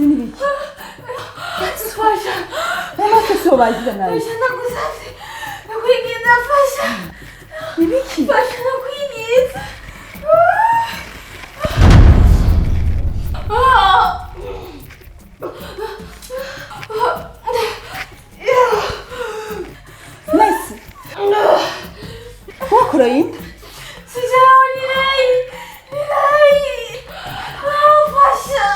n'ibiki fasha amaso sobagira nawe fasha nagusavye nakwigiza fasha ibiki fasha nakwigiza Nice. Rumukoreye sijaho nirayi fasha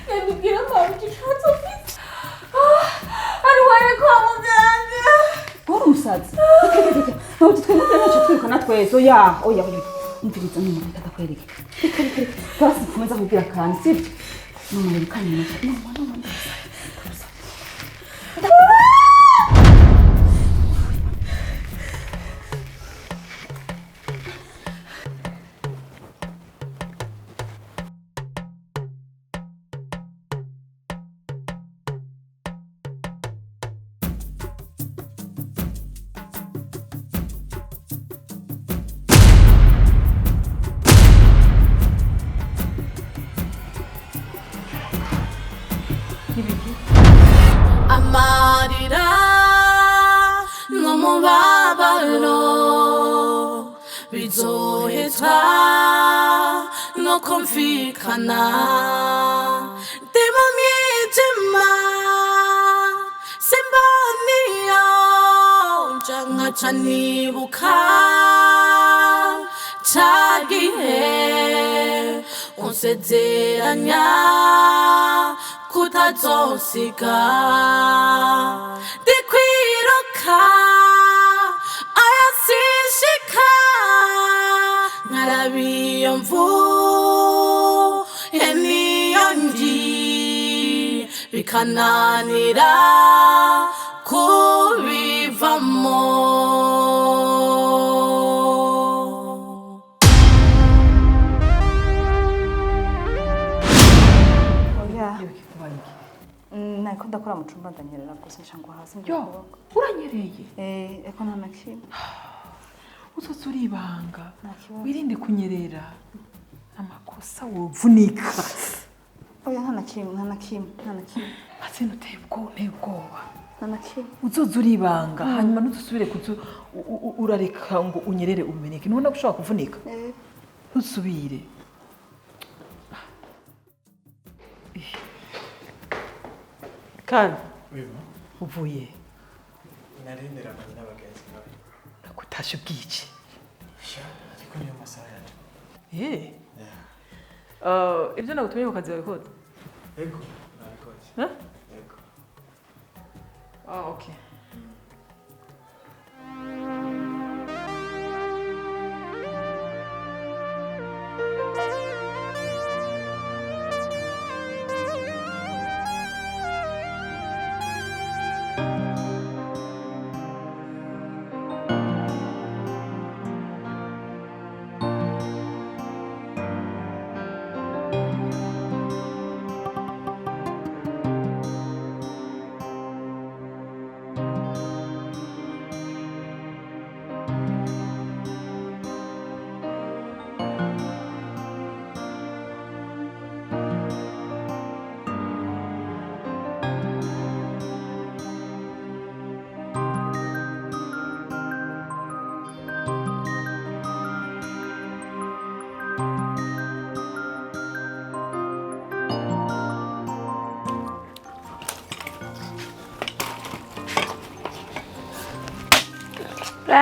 Nabibwira mpamvu ikibazo ufite arwaye kwa muganga wari umusazi nawe twemutse ntacyo twirukana twese oya umviriza n'umuntu atakwereke reka basi komeza kubwira kandi sibyo none bikanyuma none amarira n'umubabaro bizohezwa no kumvikana ndi mu mwijima simboniyo nja nkaca nibuka ca gihe unsezeranya kutazosiga ndikwiruka ayasishika nkarabiyo mvuye niyo ngi bikananira kubivamo nako ndakora mu cumba ndanyerera gusa nshango hasi yo uranyereye eko nta nakimwe uzoza uribanga wirinde kunyerera amakosa wovunika oya nta nakimwe ase nuteye ubwoba nta nakimwe uzoza uribanga hanyuma ntuzusubire urareka ngo unyerere umeneke ntubona ko ushobora kuvunika ntusubire kandi uvuye narindira abantu n'abagenzi bawe nakutashe ubwiki ariko niyo masaha yaje ibyo nagutumye ku kazi wabikoze yego nabikoze yego okay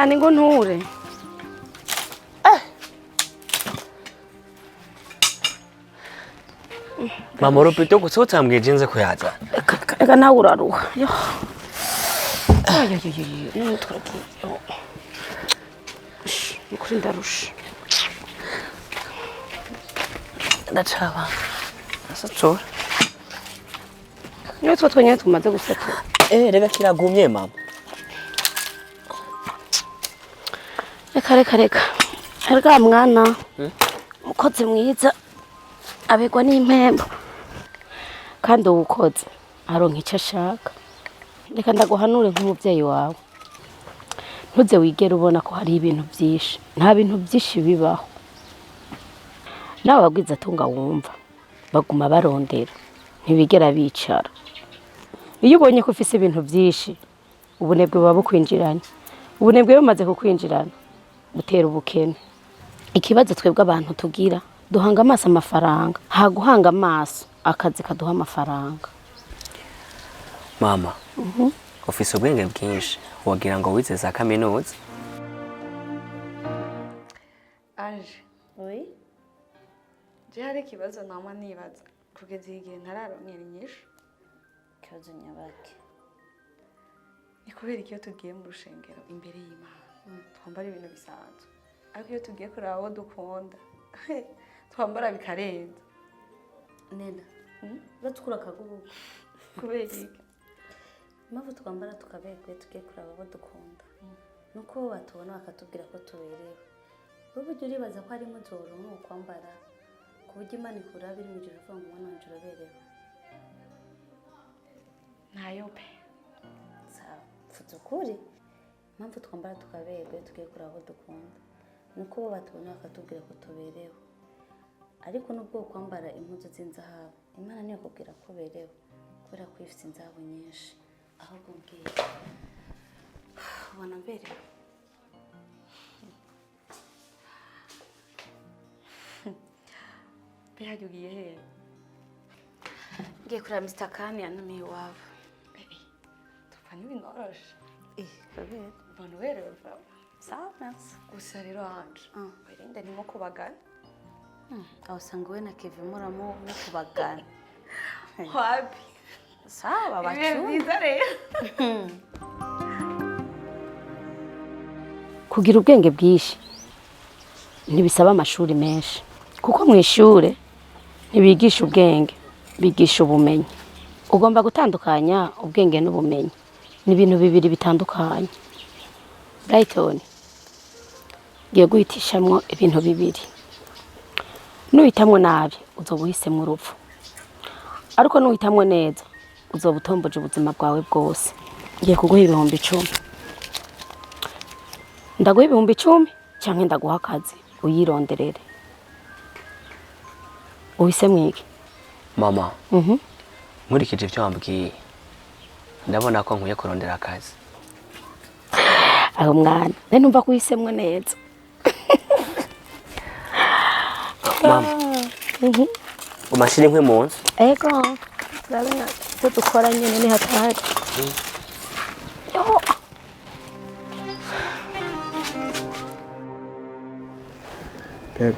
ni ngo nture. Mama urupito gutsotambwiye jinze kuyaza. Eka nawe uraruha. Yo. Ni twaragiye. Ukuri ndarusha. Ndacaba. Asatora. Niyo twatwenye tumaze gusatura. Rega kiragumye mama. Reka. Erga mwana. Mukozi mwiza. Abegwa n'impembo. Kandi uwukoze aronka icyo ashaka. Reka ndaguhanure nk'umubyeyi wawe. Ntuze wigera ubona ko hari ibintu byinshi. Nta bintu byinshi bibaho. Nawe wabwiza atunga wumva. Baguma barondera. Ntibigera bicara. Iyo ubonye ko ufise ibintu byinshi, ubunebwe buba bukwinjiranye. Ubunebwe bumaze kukwinjirana, butera ubukene. Ikibazo twebwe abantu tugira, duhanga amaso amafaranga. Haguhanga amaso, akazi kaduha amafaranga. Mama, ufise ubwenge bwinshi, wogira ngo wize za kaminuza. Aje. Oui. Je hari ikibazo nama nibaza kugeza igihe ntararonkera inyishu. Kibazo nyabaki. Ni kubera iyo tugiye mu rushengero imbere y'Imana. Twambara ibintu bisanzwe. Ariko iyo tugiye kureba abo dukunda, twambara bikarenza. Nena. Batukura akagugu. Kubera iki? Impamvu twambara tukaberwe tugiye kuraba abo dukunda. Nuko batubona bakatubwira ko tuberewe. Wowe ujya uribaza ko ari muzoro nko kwambara. Ku buryo Imana ikura biri mu gihe uvuga ngo umwana wanje uraberewe. Ntayo pe. Sawa. Mvuze ukuri. Impamvu twambara tukaberwe tugiye kuraba abo dukunda. Nuko bo batubona bakatubwira ko tuberewe. Ariko nubwo kwambara impuzu z'inzahabu, Imana niyo kubwira ko uberewe. Kubera ko ifite inzahabu nyinshi. Ahubwo mbwira. Ubona mberewe. Behajya ugiye he? Ngiye kureba Mr. Kani yanumiye iwabo. Tupfa n'ibinoroshe. Kabera. Mbona uberewe vama. Sawa merci. Gusa rero hanje. Wirinde nimo kubagana. Aho usanga we na Kevin muramo no kubagana. Wapi? Sawa bacu. Biza rero. Kugira ubwenge bwinshi ntibisaba amashuri menshi. Kuko mu ishure ntibigisha ubwenge, bigisha ubumenyi. Ugomba gutandukanya ubwenge n'ubumenyi. Ni ibintu bibiri bitandukanye. Brighton. Giye guhitishamwo ibintu bibiri. Nuhitamwo nabi uzobuhisemo urupfu. Ariko nuhitamwo neza uzobutomboje ubuzima bwawe bwose. Ngiye kuguha 10,000. Ndaguha 10,000 canke ndaguha akazi uyironderere. Uhisemo iki? Mama. Nkurikije ivyo wambwiye. Ndabona ko nkwiye kurondera akazi. Aho mwana, numva kuhisemwe neza. Mama. Umashira inkwi mu nzu. Ego. Turabona icyo dukora nyene ni hatari. Yo. Babe.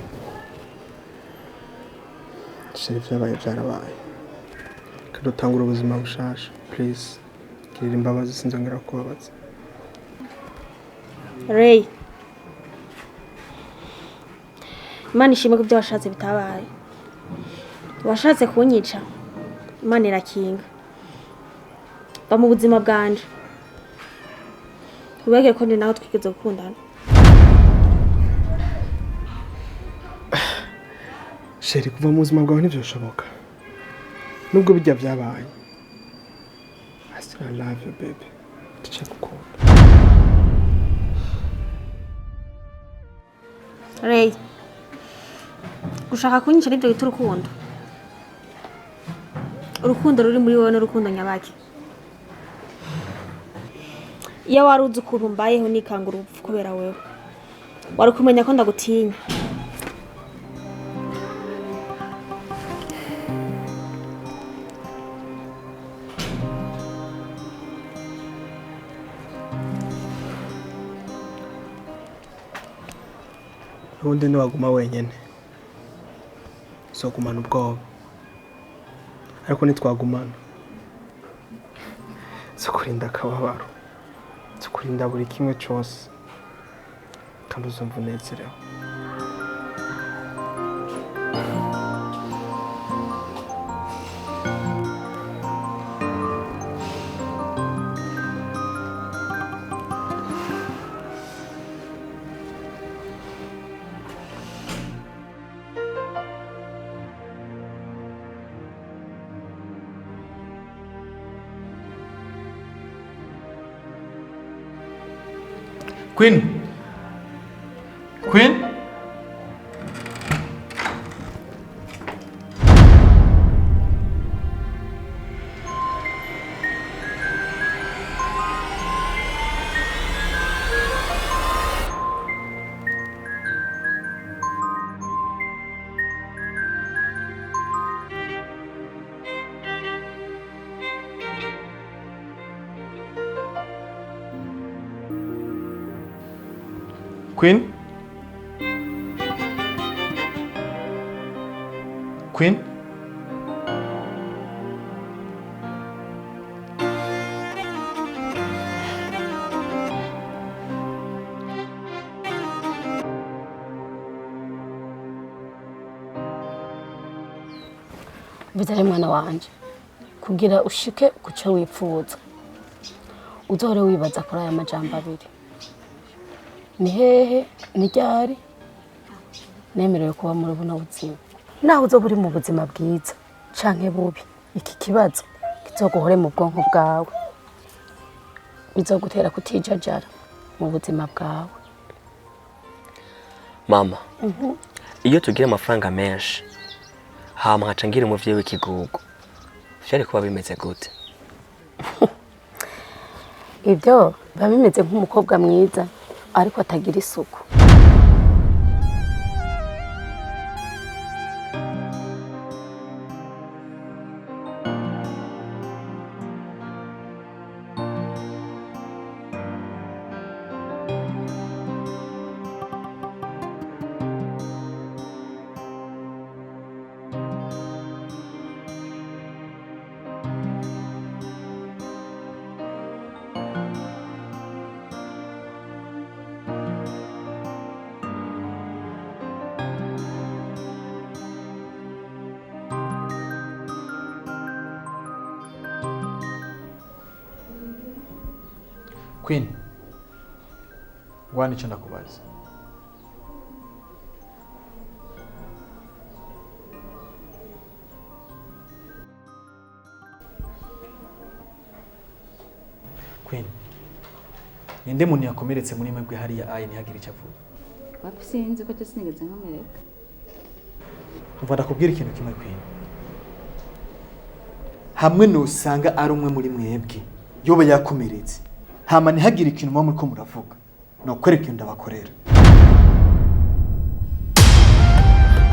Sheri vyabaye vyarabaye. Kadutangura ubuzima bushasha. Please. Girira imbabazi sinzongera kubabaza. Ray. Imana ishimwe ko ibyo washatse bitabaye. Washatse kunyica. Imana irakinga. Ba mu buzima bwanje. Ubege ko ndi nawe twigeze gukundana. Sheri kuva mu buzima bwawe ntivyoshoboka. Nubwo bijya vyabaye. I still love you baby. Ndacagukunda. Ray. Gushaka kunyica nibyo bita urukundo. Urukundo ruri muri wowe n'urukundo nyabaki. Iyo wari uzi ukuntu mbayeho nikanga urupfu kubera wewe. Wari kumenya ko ndagutinya. n'ubundi niwaguma wenyine uzogumana ubwoba ariko nitwagumana tukurinda akababaro tukurinda buri kimwe cyose kandi uzumva unezerewe. Queen? Queen? Queen? Queen? Bitare mwana wanje kugira ushike kuco wipfuza uzohore wibaza kuri aya majambo abiri ni hehe ni ryari nemerewe kuba muri buno buzima naho uzoba uri mu buzima bwiza canke bubi iki kibazo kizoguhore mu bwonko bwawe bizogutera kutijajara mu buzima bwawe. Mama, iyo tugira amafaranga menshi hama nkaca ngira umuvyeyi w'ikigugu vyari kuba bimeze gute? Ibyo biba bimeze nk'umukobwa mwiza ariko atagira isuku. Queen, ngwani ico ndakubaza. Queen, ninde muntu yakomeretse muri mwebwe hariya aye ntihagire icyo avuga? Wapi sinzi ko sinigeze nkomereka. Umva ndakubwira ikintu kimwe Queen. Hamwe nosanga ari umwe muri mwebwe yoba yakomeretse. Hama ntihagire ikintu muba muriko muravuga. Nokwereka ikintu ndabakorera.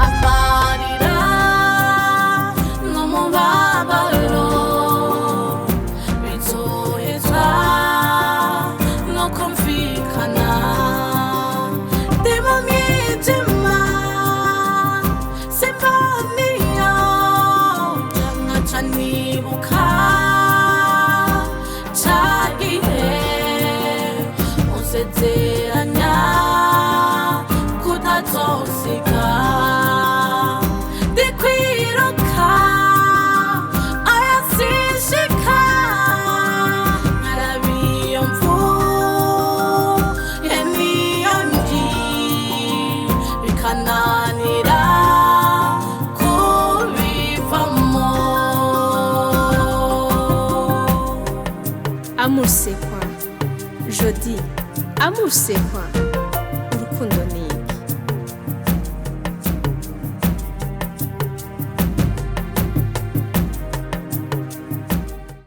amarira n'umubabaro bizohezwa no kumvikana ndi mu mwijima simfoniyo nkaca nibuka ca gihe musezeranya kutazosiga ndikwiruka ayasishika nkarabiyo mvuye niyo ndi bikananira kubivamo. Amour c'est quoi? Je dis, amour c'est quoi? Urukundo